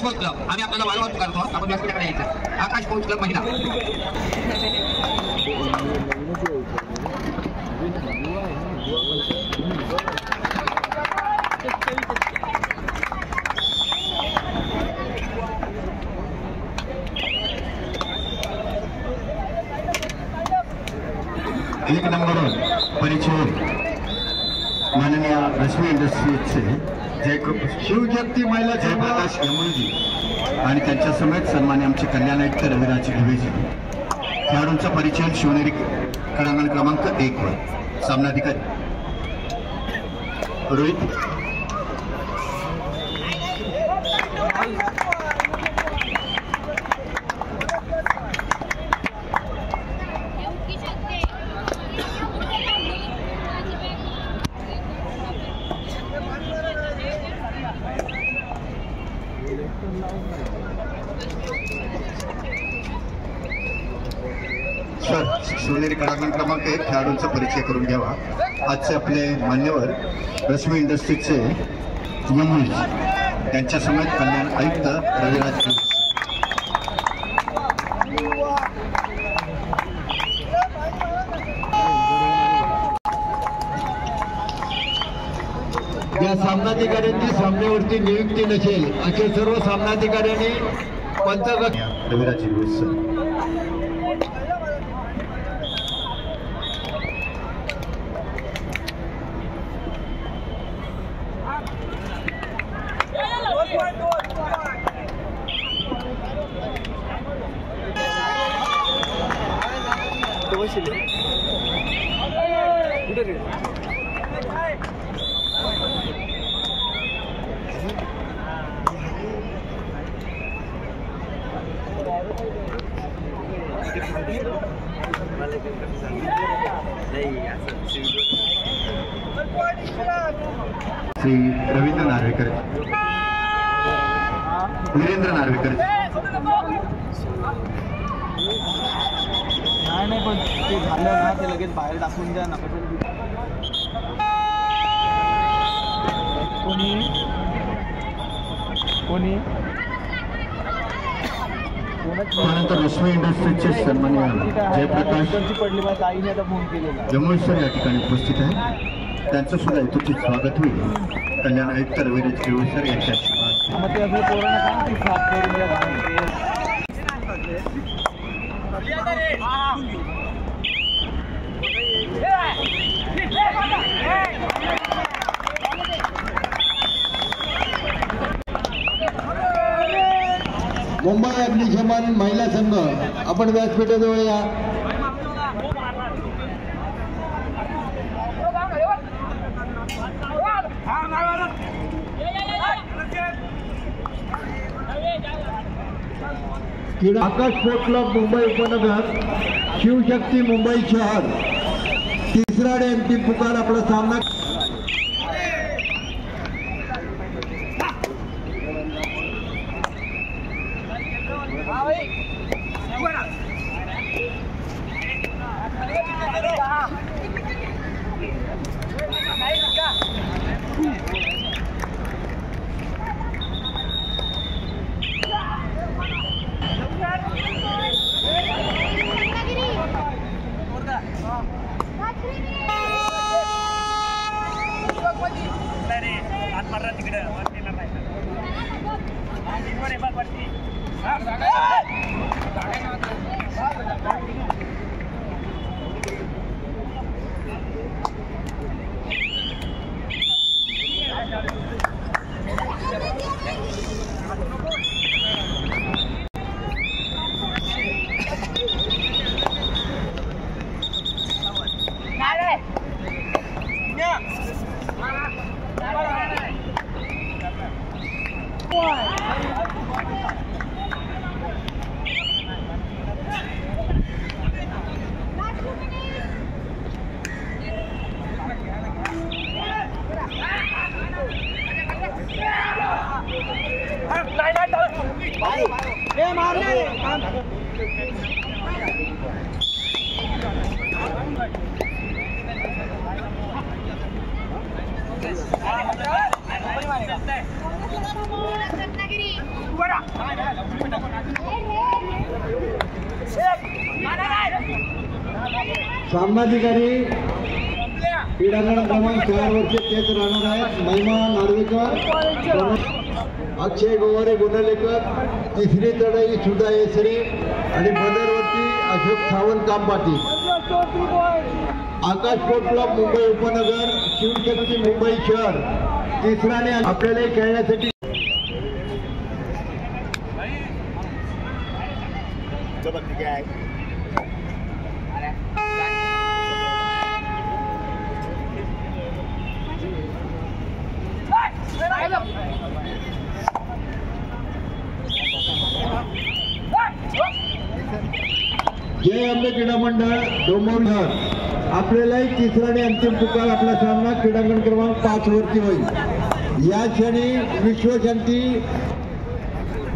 Sports club आम्ही आपल्याला वारंवार पुकारतो आपण व्यासपीठाकडे यायचं आकाश स्पोर्ट्स क्लब महिला एक नंबरवर परिचय माननीय रश्मी इंडस्ट्रीजचे शिवशक्ती महिला जयप्रकाश यमुनजी आणि त्यांच्या समेत सन्मान्य आमचे कल्याण आयुक्त रविराज ढवेजी. खेळाडूंचा परिचय शिवनेरी क्रीडांगण क्रमांक 1 वर सामनाधिकारी रोहित सर. शिवनेरी क्रीडांगण क्रमांक 1 खेळाडूंचा परिचय करून घ्यावा. आजचे आपले मान्यवर रश्मी इंडस्ट्रीजचे यमुनजी त्यांच्या समेत कल्याण आयुक्त रविराज या सामनाधिकाऱ्यांची सामन्यावरती नियुक्ती नसेल असे सर्व सामनाधिकाऱ्यांनी पंचगत रविराज सर. श्री रवींद्र नार्वेकर, वीरेंद्र नार्वेकर. नाही पण ते झालं ना ते लगेच बाहेर टाकून द्या ना. कोणी त्यानंतर रश्मी इंडस्ट्रीजचे सन्मान्य जयप्रकाश पडली माझ्या आईने आता फोन केलेला यमुन सर या ठिकाणी उपस्थित आहे. त्यांचं सुद्धा यथोचित स्वागत होईल. कल्याण आयुक्त रविराज सर यांच्या मग ते आपल्या पोरांना सांग की साफ करून मुंबई अग्निशमन महिला संघ आपण व्यासपीठाजवळ या. आकाश स्पोर्ट्स क्लब मुंबई उपनगर शिवशक्ती मुंबई शहर तिसरा आणि अंतिम पुकार आपला सामना. रत्नागिरी सामनाधिकारी क्रीडांगण क्रमांक 4 वरचे तेच राहणार आहेत महिमा नार्वेकर, अक्षय गोवारे गुणलेकर, तिसरी चढाई सुधा येसरे आणि बदरवरती अशोक सावंत कामपाटी. आकाश स्पोर्ट क्लब मुंबई उपनगर, शिवशक्ती मुंबई शहर तिसराने आपल्याला खेळण्यासाठी जय अंबे क्रीडा मंडळ डोंबिवली आपल्यालाही तिसरा आणि अंतिम पुकार. आपला सामना क्रीडांगण क्रमांक 5 वरती होईल. या क्षणी विश्वशांती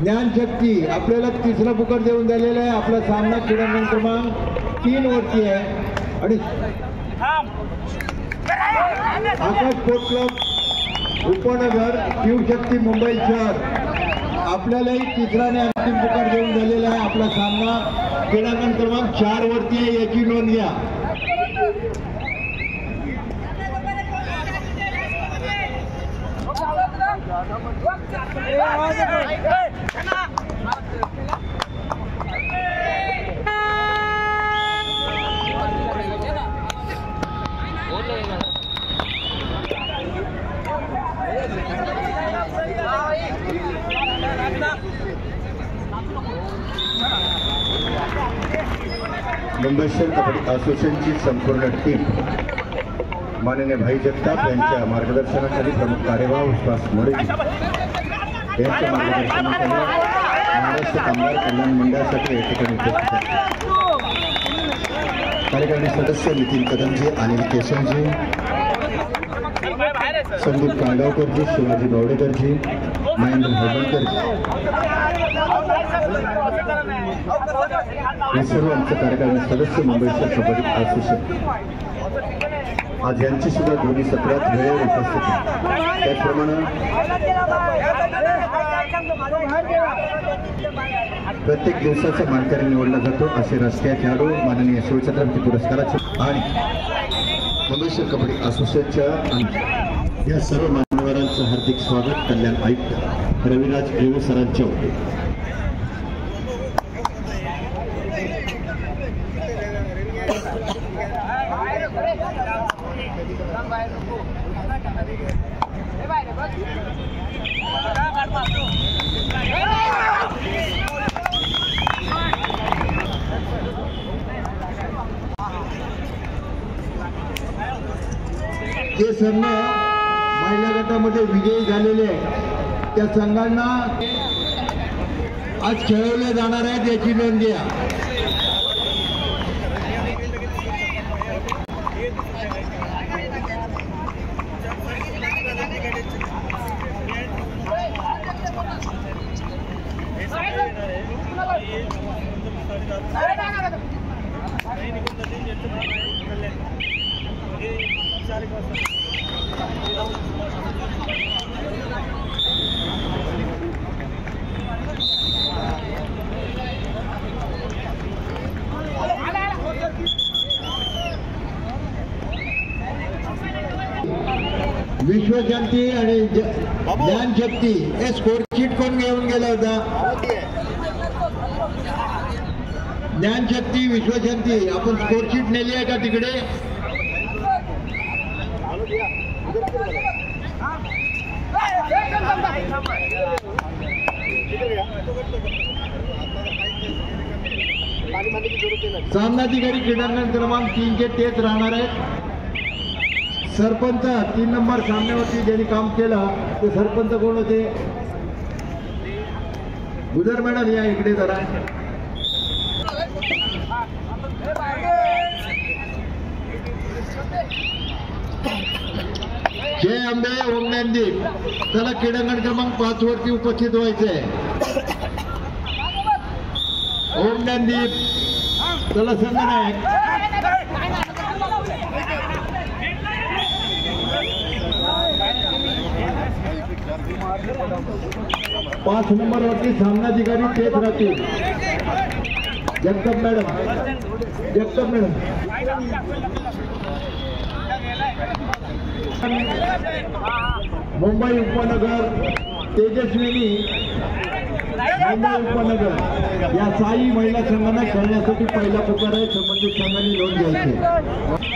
ज्ञानशक्ती आपल्याला तिसरा पुकार देऊन झालेला आहे. आपला सामना क्रीडांगण क्रमांक 3 वरती आहे आणि आकाश स्पोर्ट क्लब उपनगर, शिवशक्ती मुंबई शहर आपल्यालाही तिसरा आणि अंतिम पुकार देऊन झालेला आहे. आपला सामना क्रीडांगण क्रमांक 4 वरती आहे, याची नोंद घ्या. मुंबई शहर कबड्डी असोसिएशनची संपूर्ण टीम माननीय भाई जगताप यांच्या मार्गदर्शनाखाली प्रमुख कार्यवाह विश्वास मोरे यांच्या मार्गदर्शनाखाली महाराष्ट्र कामगार कल्याण मंडळासाठी या ठिकाणी उपस्थित कार्यकारिणी सदस्य नितीन कदमजी, अनिल केशवजी, संदीप कांडवकरजी, शिवाजी गावडेकरजी, महेंद्र होबळकरजी हे सर्व आमचे कार्यकारिणी सदस्य मुंबई शहर कबड्डी असोसिएशन. आज यांची सुद्धा दोन्ही सत्रात वेळेवर उपस्थिती. त्याचप्रमाणे प्रत्येक दिवसाचा मानकरी निवडला जातो असे राष्ट्रीय खेळाडू माननीय शिवछत्रपती पुरस्काराचे आणि मुंबई शहर कबड्डी असोसिएशनच्या या सर्व मान्यवरांचं हार्दिक स्वागत कल्याण आयुक्त रविराज रेवे सरांच्या होते. जे संघ महिला गटामध्ये विजयी झालेले त्या संघांना आज खेळवले जाणार आहेत, याची नोंद घ्या. विश्वशांती आणि ज्ञानशक्ती हे स्कोर शीट कोण घेऊन गेला होता? ज्ञानशक्ती, विश्वशांती आपण स्कोर शीट नेली आहे का तिकडे? सामनाधिकारी क्रीडांगण क्रमांक 3 चे तेच राहणार आहेत. सरपंच 3 नंबर सामन्यावरती ज्यांनी काम केलं ते सरपंच कोण होते? गुजर मॅडम या इकडे जरा. जय अंबे ओम ज्ञानदीप त्याला क्रीडांगण क्रमांक 5 वरती उपस्थित व्हायचंय. ओम ज्ञानदीप त्याला संघनायक. 5 नंबरवरती सामनाधिकारी तेच राहतील. जगताप मॅडम. मुंबई उपनगर तेजस्विनी मुंबई उपनगर या साई महिला संघांना खेळण्यासाठी पहिला पुकार आहे. संबंधित संघांनी नोंद घ्यायची.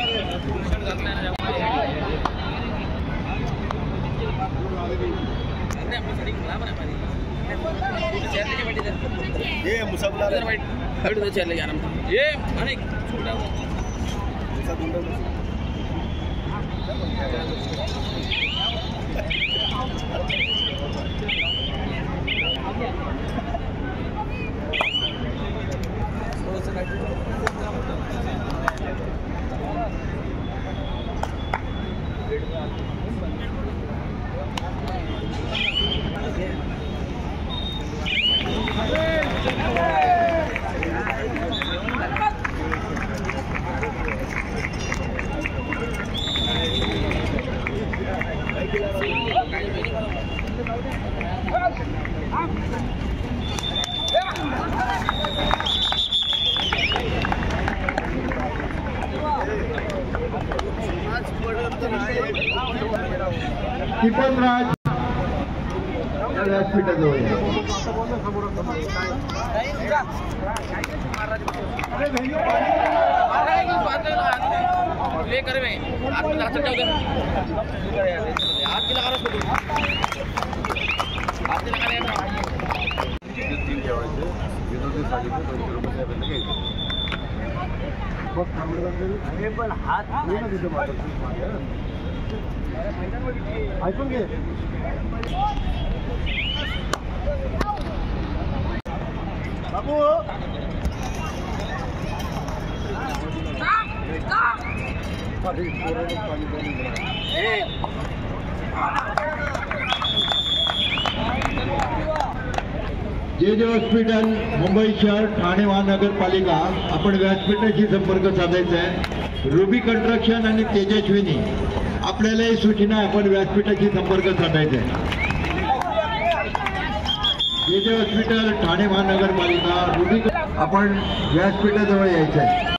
टिपणराज व्यासपीठाजवळ ऐकून घे. बाबू जे हॉस्पिटल मुंबई शहर ठाणे महानगरपालिका आपण व्यासपीठाशी संपर्क साधायचा आहे. रुबी कंस्ट्रक्शन आणि तेजस्विनी आपल्यालाही सूचना आपण व्यासपीठाशी संपर्क साधायचा आहे. जे हॉस्पिटल ठाणे महानगरपालिका रुबी आपण व्यासपीठाजवळ यायचं आहे.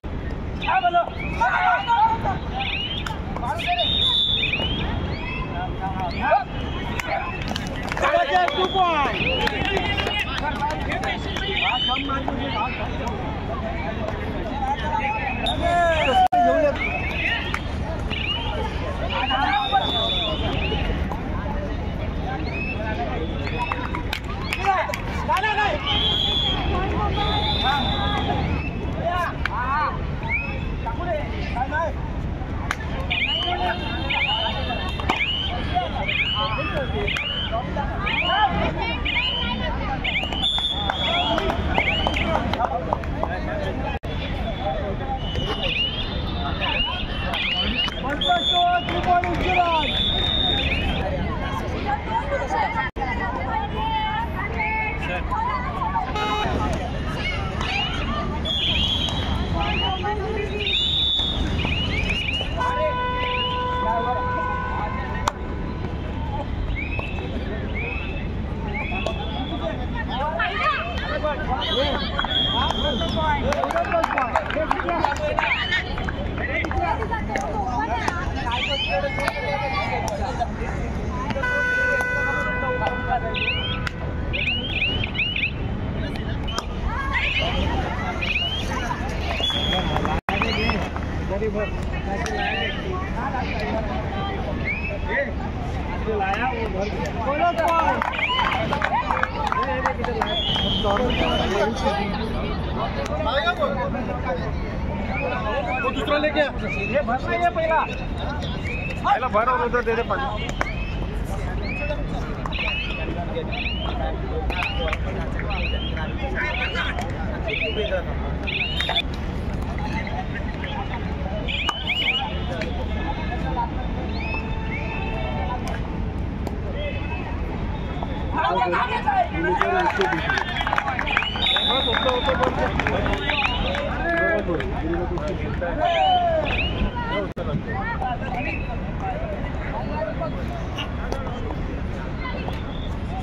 दूसरा लेके ये भरना है पहला भर और उधर दे दे पानी.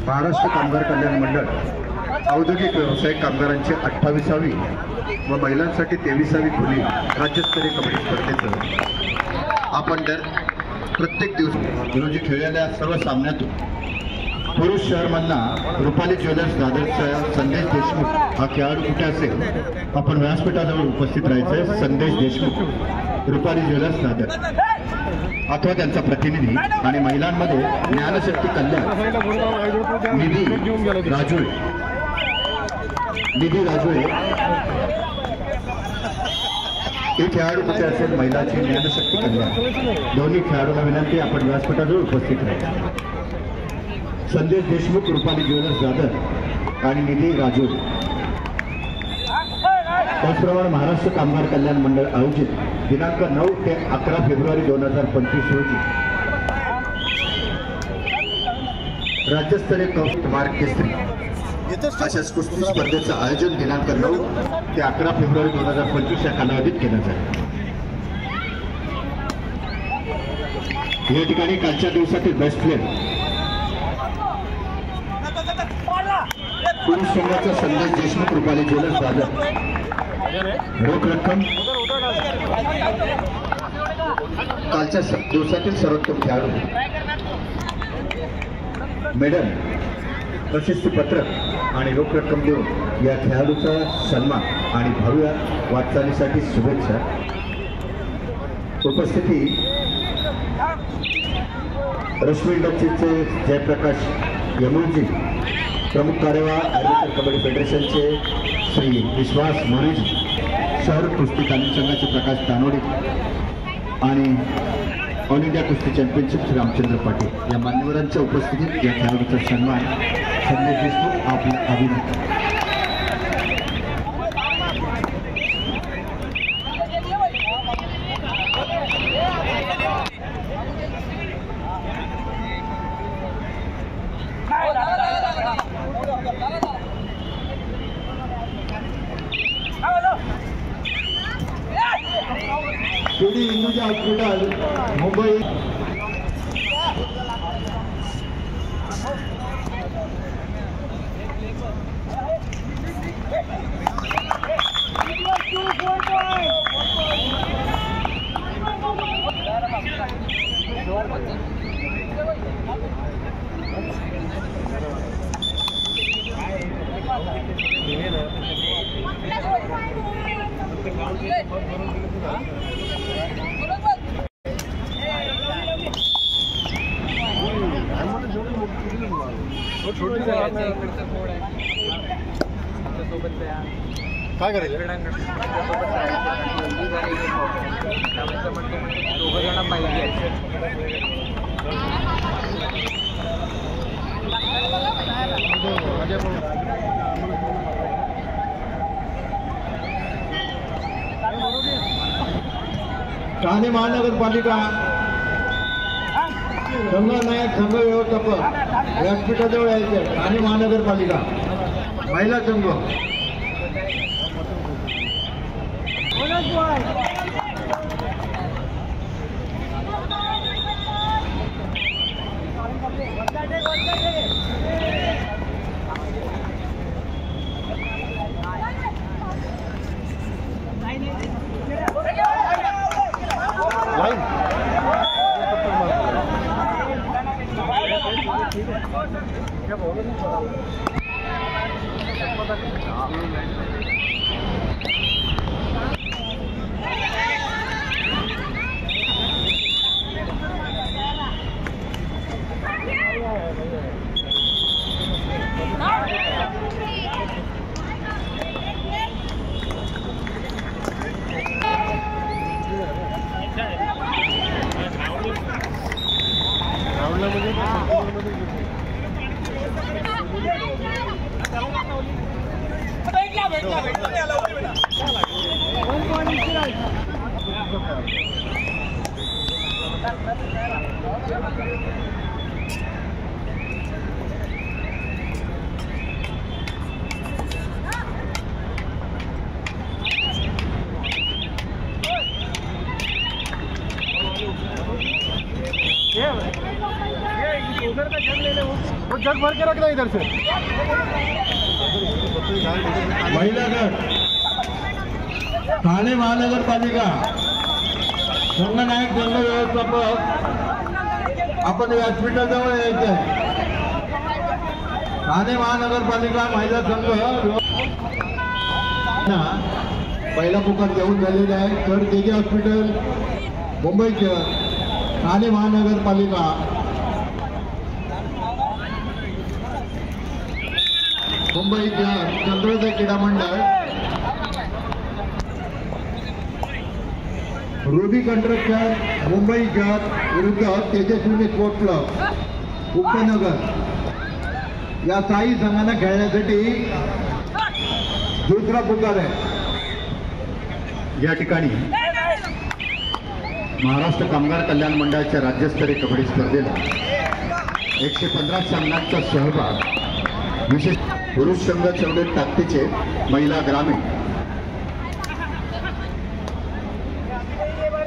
महाराष्ट्र कामगार कल्याण मंडळ औद्योगिक व्यावसायिक कामगारांची 28वी व महिलांसाठी 23वी खुली राज्यस्तरीय कबड्डी स्पर्धेचं आपण तर प्रत्येक दिवशी रोजी खेळलेल्या सर्व सामन्यातून पुरुष शहरमधला रुपाली ज्वेलर्स दादरचा संदेश देशमुख हा खेळाडू कुठे असेल आपण व्यासपीठाजवळ उपस्थित राहायचं. संदेश देशमुख, रुपाली ज्वेलर्स दादर अथवा त्यांचा प्रतिनिधी. आणि महिलांमध्ये ज्ञानशक्ती कल्याण निधी राजुळे हे खेळाडू कुठे असेल महिलांची ज्ञानशक्ती कल्याण. दोन्ही खेळाडूंना विनंती आपण व्यासपीठाजवळ उपस्थित राहायचं. संदेश देशमुख, रुपाली ज्वेलर्स दादर आणि निधी राजुळे. त्याचप्रमाणे महाराष्ट्र कामगार कल्याण मंडळ आयोजित दिनांक 9 ते 11 फेब्रुवारी 2025 रोजी राज्यस्तरीय कुमार केसरी अशा कुस्ती स्पर्धेचं आयोजन दिनांक 9 ते 11 फेब्रुवारी 2025 या कालावधीत केलं जाईल. या ठिकाणी कालच्या दिवसातील बेस्ट प्लेयर पुरुष संघाचा संदेश देशमुख, रुपाली ज्वेलर्स दादर. रोख रक्कम कालच्या दिवसातील सर्वोत्तम खेळाडू, मेडल, प्रशस्तीपत्रक आणि रोख रक्कम देऊन या खेळाडूचा सन्मान आणि भव्य वाटचालीसाठी शुभेच्छा. उपस्थिती रश्मी इंडस्ट्रीजचे जयप्रकाश यमुनजी, प्रमुख कार्यवाह ॲडव्होकेट कबड्डी फेडरेशनचे श्री विश्वास मोरेजी, शहर कुस्ती तालीम संघाचे प्रकाश तानोडे आणि ऑल इंडिया कुस्ती चॅम्पियनशिप श्री रामचंद्र पाटील या मान्यवरांच्या उपस्थितीत या खेळाडूचा सन्मान संदेश देशमुख आपला अभिनंदन. शिर्डी हिंदूजा हॉस्पिटल मुंबई काय करायचं ठाणे महानगरपालिका संघ नायक संघ व्यवस्थापक व्यासपीठाजवळ यायचे. ठाणे महानगरपालिका महिला संघ वो जग भर के रखना इधर से। महिला गट ठाणे महानगर पालिका संघनायक जंगल व्यवस्थापक आपण व्यासपीठा जवळ यायचं आहे। ठाणे महानगरपालिका महिला संघ पहिला पुकार देऊन झालेला आहे। तर केजी हॉस्पिटल मुंबई शहर ठाणे महानगरपालिका मुंबई शहर चंद्रोदय क्रीडा मंडळ रुबी कंस्ट्रक्शन मुंबई शहर विरुद्ध तेजस्विनी स्पोर्ट क्लब उपनगर या साई संघांना खेळण्यासाठी दुसरा पुकार आहे। या ठिकाणी महाराष्ट्र कामगार कल्याण मंडळाच्या राज्यस्तरीय कबड्डी स्पर्धेला 115 संघांचा सहभाग। विशेष पुरुष संघ 14 ताकदीचे, महिला ग्रामीण।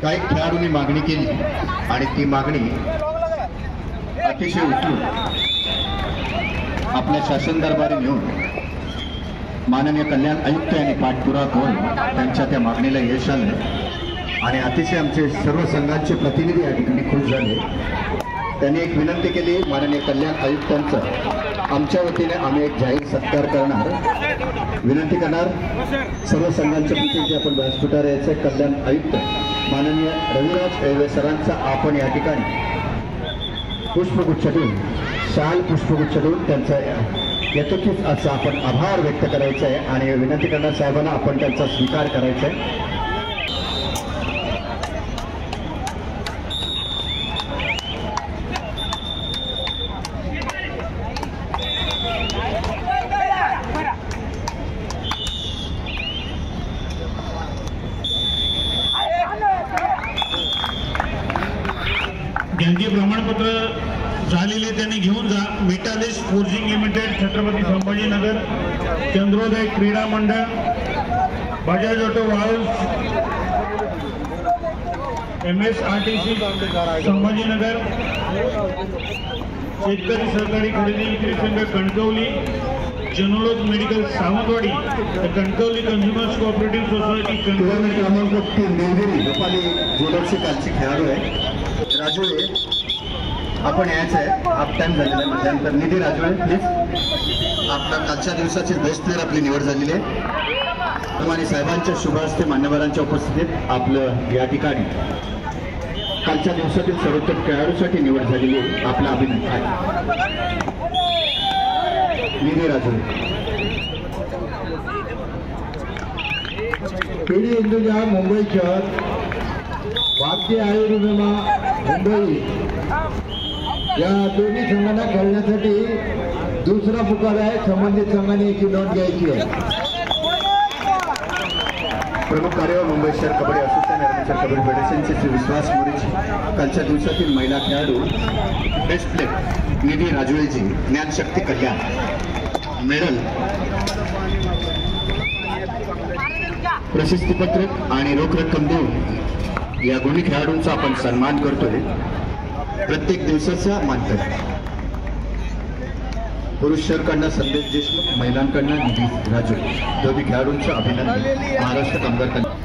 काही खेळाडूंनी मागणी केली आणि ती मागणी अतिशय उचलून आपल्या शासन दरबारी नेऊन माननीय कल्याण आयुक्त यांनी पाठपुरावा करून त्यांच्या त्या मागणीला यश आलं आणि अतिशय आमचे सर्व संघांचे प्रतिनिधी या ठिकाणी खुश झाले। त्यांनी एक विनंती केली, माननीय कल्याण आयुक्तांचा आमच्या वतीने आम्ही एक जाहीर सत्कार करणार, विनंती करणार सर्व संघांच्या प्रतिनिधी आपण व्यासपीठावर यायचे। कल्याण आयुक्त माननीय रविराज एळवे सरांचा आपण या ठिकाणी पुष्पगुच्छ देऊन, शाल पुष्पगुच्छ देऊन त्यांचा यथोचित असा आपण आभार व्यक्त करायचा आहे आणि विनंती करणार साहेबांना आपण त्यांचा स्वीकार करायचा आहे। ज्यांचे प्रमाणपत्र झालेले त्यांनी घेऊन जा। Metalist forging limited Chhatrapati Sambhajinagar, Chandrodaya Krida Mandal, Bajaj auto house, MSRTC Sambhajinagar, Shetkari Sahakari Kharedi Vikri Sangh Kankavli, Janolog medical Sawantwadi, Kankavli consumers cooperative society Kankavli. क्रमांक 3 निलगिरी रुपाली ज्वेलर्सचे कालचे खेळाडू आहे राजूळे, आपण यायचं आहे। हाफ टाइम झालेला आहे म्हटल्यानंतर निधी राजूळे प्लीज। आपल्या कालच्या दिवसाची बेस्ट प्लेअर आपली निवड झालेली आहे आणि साहेबांच्या शुभ हस्ते मान्यवरांच्या उपस्थितीत आपलं या ठिकाणी कालच्या दिवसातील सर्वोत्तम खेळाडूसाठी निवड झालेली आहे। आपला अभिनंदन आहे निधी राजूळे। पिढी हिंदुजा मुंबई शहर, भारतीय आयुर्विमा मुंबई या दोन्ही संघांना खेळण्यासाठी दुसरा पुकार आहे। संबंधित संघाने याची नोंद घ्यायची आहे। प्रमुख कार्यवाह मुंबई शहर कबड्डी असोसिएशन आर्मेचर कबड्डी फेडरेशनचे श्री विश्वास मोरेजी, कालच्या दिवसातील महिला खेळाडू बेस्ट प्लेअर निधी राजूळेजी, ज्ञानशक्ती कल्याण मेडल, प्रशस्तीपत्रक आणि रोख रक्कम देऊन या गुणी खेळाडूंचा आपण सन्मान करतोय। प्रत्येक दिवसाचा मानकरी पुरुष शहरकडनं संदेश देशमुख, महिलांकडनं निधी राजू, दोन्ही खेळाडूंचं अभिनंदन। महाराष्ट्र कामगार कल्याण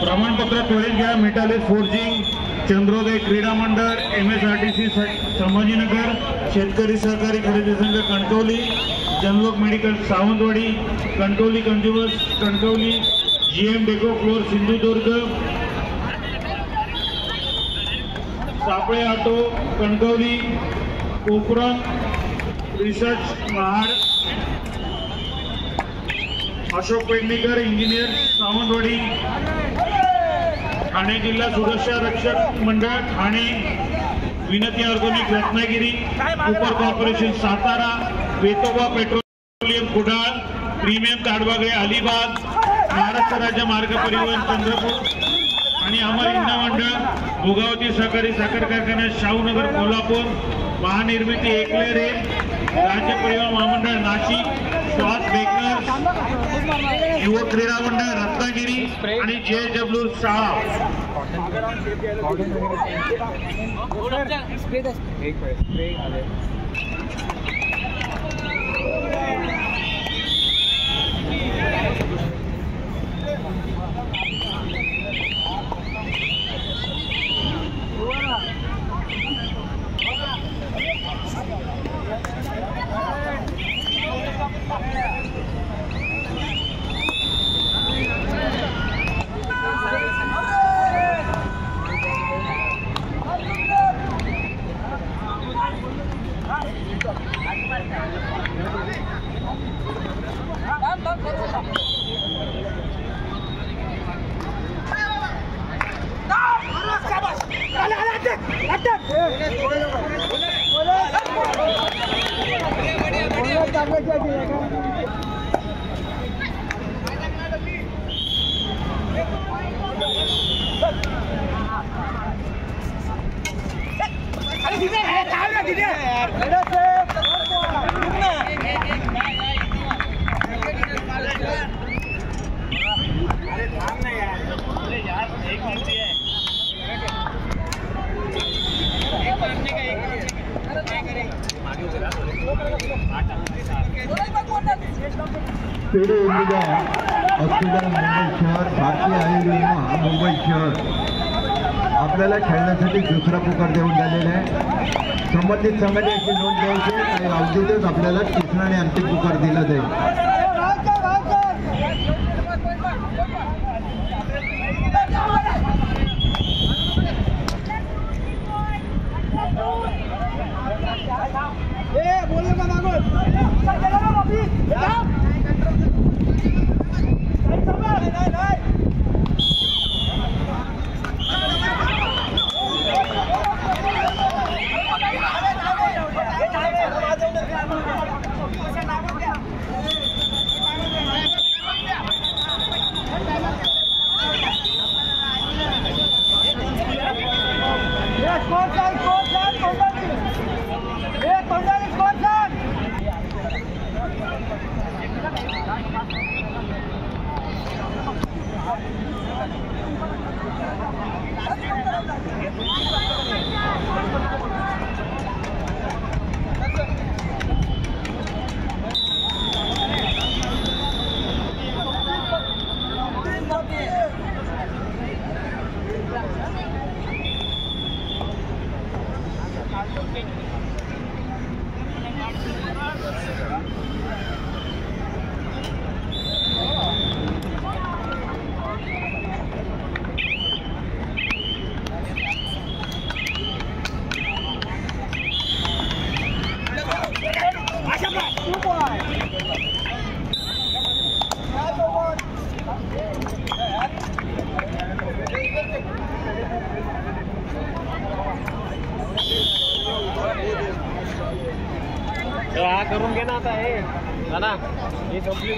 प्रमाणपत्र त्वरित घ्या। मेटालिस्ट फोर्जिंग चंद्रोदय क्रीडा मंडळ, MSRTC Sambhajinagar, Shetkari Sahakari Kharedi Sangh Kankavli, Janlok medical Sawantwadi, Kankavli consumers Kankavli, GM deco floor Sindhudurg, Saple auto Kankavli, Kokaran research Mahad, Ashok Pednekar engineer Sawantwadi, Thane Jilha Suraksha Rakshak Mandal Thane, Vinati organic Ratnagiri, super corporation Satara, Vetoba petroleum Kudal, premium Tadbage Alibag, Maharashtra Rajya Marg परिवहन चंद्रपूर आणि अमर इंधन मंडळ भोगावती सहकारी साखर कारखाना शाहूनगर कोल्हापूर, महानिर्मिती एकलेरे, राज्य परिवहन महामंडळ नाशिक, श्वास बेकर्स, युवक क्रीडा मंडळ रत्नागिरी आणि JW शाळा। पेढे इंडिया हॉस्पिटल मुंबई शहर, भारतीय आयुर्विमा मुंबई शहर आपल्याला खेळण्यासाठी दुसरा पुकार देऊन झालेला आहे। संबंधित संघटनेची नोंद द्यायची आणि अवधीतच आपल्याला तिसरा आणि अंतिम पुकार दिला जाईल। करून घे ना आता हे ना हे संपली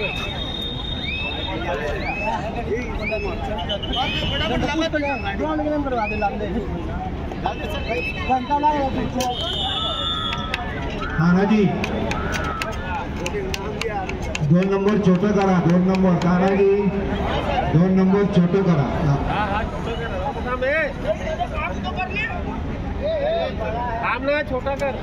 तानाजी 2 नंबर छोटं करा, 2 नंबर तानाजी 2 नंबर छोटं करा। काम ना छोटा कर